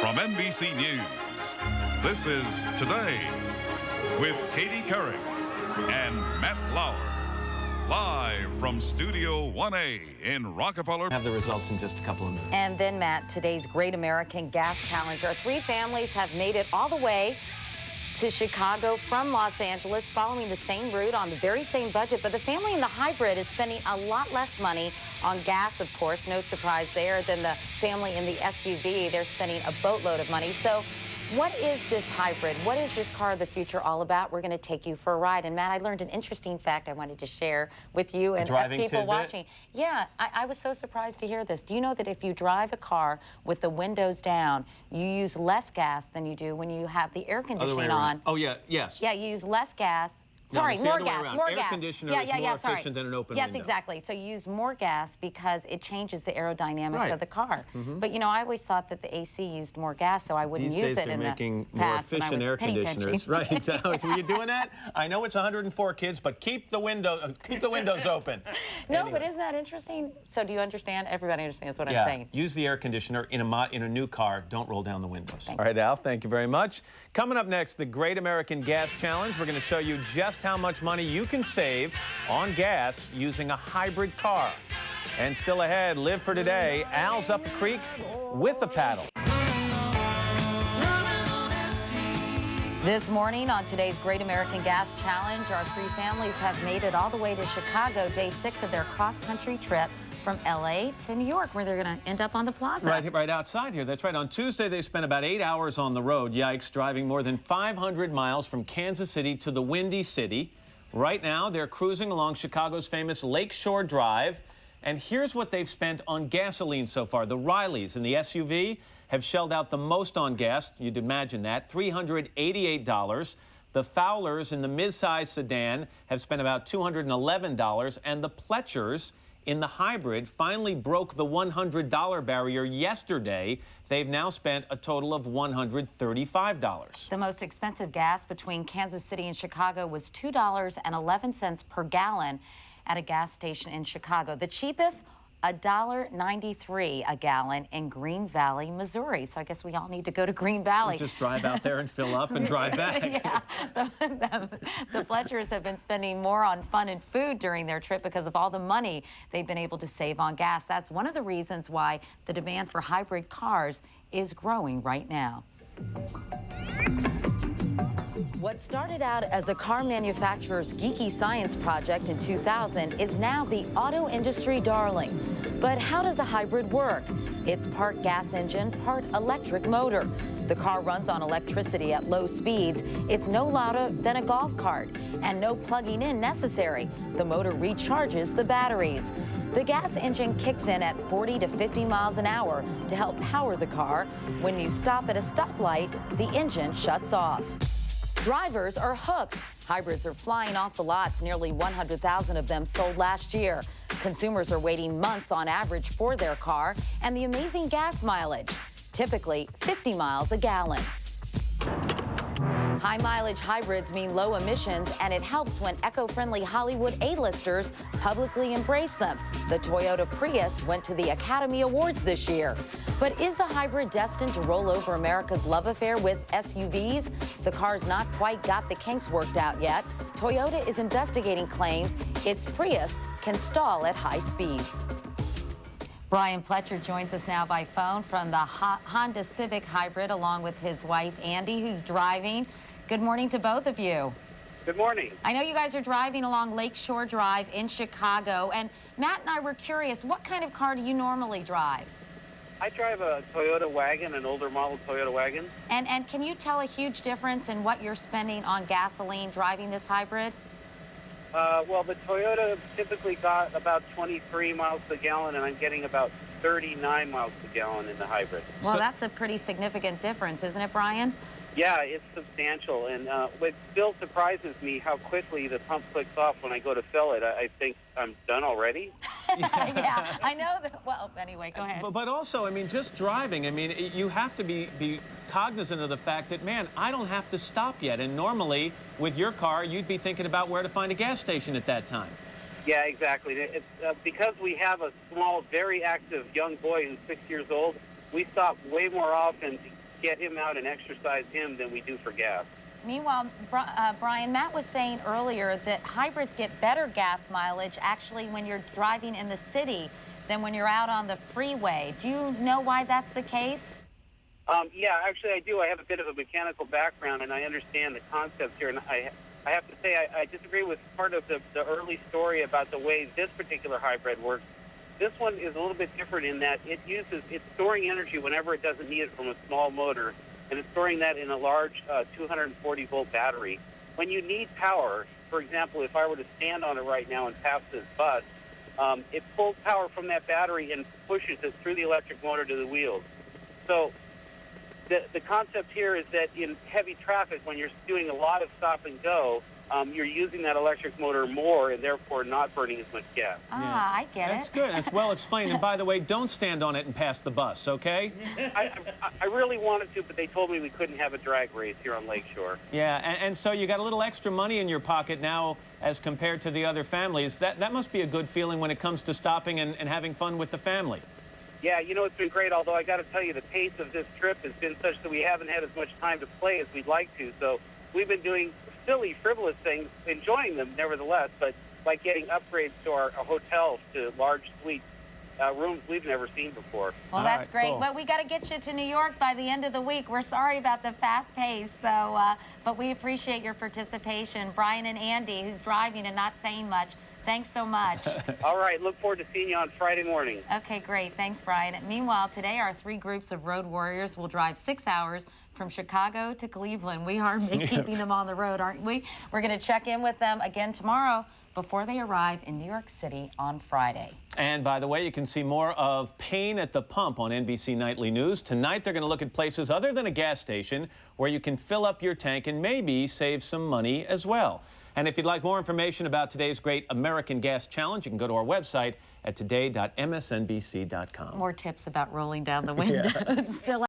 From NBC News, this is Today with Katie Couric and Matt Lauer. Live from Studio 1A in Rockefeller. Have the results in just a couple of minutes. And then, Matt, today's Great American Gas Challenge. Our three families have made it all the way to Chicago from Los Angeles, following the same route on the very same budget. But the family in the hybrid is spending a lot less money on gas, of course, no surprise there, than the family in the SUV. They're spending a boatload of money. So what is this hybrid? What is this car of the future all about? We're going to take you for a ride. And Matt, I learned an interesting fact I wanted to share with you and people watching. Yeah, I was so surprised to hear this. Do you know that if you drive a car with the windows down, you use less gas than you do when you have the air conditioning on? Oh, yeah, yes. Yeah, you use less gas. No, Sorry, more gas, more air gas. Conditioner is more efficient than an open window. Yes, exactly. So you use more gas because it changes the aerodynamics of the car. But, you know, I always thought that the AC used more gas, so I wouldn't use it in the past. These days they're making more efficient air conditioners. Right, exactly. Were you doing that? I know it's 104 kids, but keep the windows open. No, anyway. but isn't that interesting? So do you understand? Everybody understands what I'm saying. Use the air conditioner in a new car. Don't roll down the windows. All right, Al, thank you very much. Coming up next, the Great American Gas Challenge. We're going to show you just how much money you can save on gas using a hybrid car. And still ahead, Live for Today, Al's up a creek with a paddle. This morning on today's Great American Gas Challenge, our three families have made it all the way to Chicago, day 6 of their cross-country trip from L.A. to New York, where they're going to end up on the plaza. Right outside here. That's right. On Tuesday, they spent about 8 hours on the road. Yikes, driving more than 500 miles from Kansas City to the Windy City. Right now, they're cruising along Chicago's famous Lakeshore Drive. And here's what they've spent on gasoline so far. The Rileys in the SUV have shelled out the most on gas. You'd imagine that, $388. The Fowlers in the midsize sedan have spent about $211. And the Pletchers in the hybrid finally broke the $100 barrier yesterday. They've now spent a total of $135. The most expensive gas between Kansas City and Chicago was $2.11 per gallon at a gas station in Chicago. The cheapest, $1.93 a gallon in Green Valley, Missouri. So I guess we all need to go to Green Valley. Just drive out there and fill up and drive back. Yeah, the Fletchers have been spending more on fun and food during their trip because of all the money they've been able to save on gas. That's one of the reasons why the demand for hybrid cars is growing right now. What started out as a car manufacturer's geeky science project in 2000 is now the auto industry darling. But how does a hybrid work? It's part gas engine, part electric motor. The car runs on electricity at low speeds. It's no louder than a golf cart, and no plugging in necessary. The motor recharges the batteries. The gas engine kicks in at 40 to 50 miles an hour to help power the car. When you stop at a stoplight, the engine shuts off. Drivers are hooked. Hybrids are flying off the lots, nearly 100,000 of them sold last year. Consumers are waiting months on average for their car, and the amazing gas mileage, typically 50 miles a gallon. High mileage hybrids mean low emissions, and it helps when eco-friendly Hollywood A-listers publicly embrace them. The Toyota Prius went to the Academy Awards this year. But is the hybrid destined to roll over America's love affair with SUVs? The car's not quite got the kinks worked out yet. Toyota is investigating claims its Prius can stall at high speeds. Brian Pletcher joins us now by phone from the Honda Civic Hybrid, along with his wife, Andy, who's driving. Good morning to both of you. Good morning. I know you guys are driving along Lakeshore Drive in Chicago, and Matt and I were curious, what kind of car do you normally drive? I drive a Toyota wagon, an older model Toyota wagon. And can you tell a huge difference in what you're spending on gasoline driving this hybrid? Well, the Toyota typically got about 23 miles per gallon, and I'm getting about 39 miles per gallon in the hybrid. Well, that's a pretty significant difference, isn't it, Brian? Yeah, it's substantial, and what still surprises me how quickly the pump clicks off when I go to fill it. I think I'm done already. Yeah, I know that. Well, anyway, go ahead. But also, I mean, just driving, I mean, you have to be cognizant of the fact that, man, I don't have to stop yet. And normally, with your car, you'd be thinking about where to find a gas station at that time. Yeah, exactly. It's, because we have a small, very active young boy who's 6 years old, we stop way more often to get him out and exercise him than we do for gas. Meanwhile, Brian, Matt was saying earlier that hybrids get better gas mileage actually when you're driving in the city than when you're out on the freeway. Do you know why that's the case? Yeah, actually I do. I have a bit of a mechanical background, and I understand the concepts here. And I have to say I disagree with part of the early story about the way this particular hybrid works. This one is a little bit different in that it's storing energy whenever it doesn't need it from a small motor, and it's storing that in a large 240-volt battery. When you need power, for example, if I were to stand on it right now and pass this bus, it pulls power from that battery and pushes it through the electric motor to the wheels. So the concept here is that in heavy traffic, when you're doing a lot of stop and go, you're using that electric motor more and therefore not burning as much gas. I get it. That's good. That's well explained. And by the way, don't stand on it and pass the bus, okay? I really wanted to, but they told me we couldn't have a drag race here on Lakeshore. Yeah, and so you got a little extra money in your pocket now as compared to the other families. That must be a good feeling when it comes to stopping and having fun with the family. Yeah, you know, it's been great, although I got to tell you, the pace of this trip has been such that we haven't had as much time to play as we'd like to. So we've been doing silly, frivolous things, enjoying them nevertheless, but like getting upgrades to our hotels to large suites, rooms we've never seen before. Well, that's great. Cool. Well, we got to get you to New York by the end of the week. We're sorry about the fast pace, but we appreciate your participation. Brian and Andy, who's driving and not saying much, thanks so much. All right, look forward to seeing you on Friday morning. Okay, great. Thanks, Brian. Meanwhile, today our 3 groups of road warriors will drive 6 hours from Chicago to Cleveland. We are keeping them on the road, aren't we? We're going to check in with them again tomorrow before they arrive in New York City on Friday. And by the way, you can see more of Pain at the Pump on NBC Nightly News. Tonight, they're going to look at places other than a gas station where you can fill up your tank and maybe save some money as well. And if you'd like more information about today's great American Gas Challenge, you can go to our website at today.msnbc.com. More tips about rolling down the windows. Still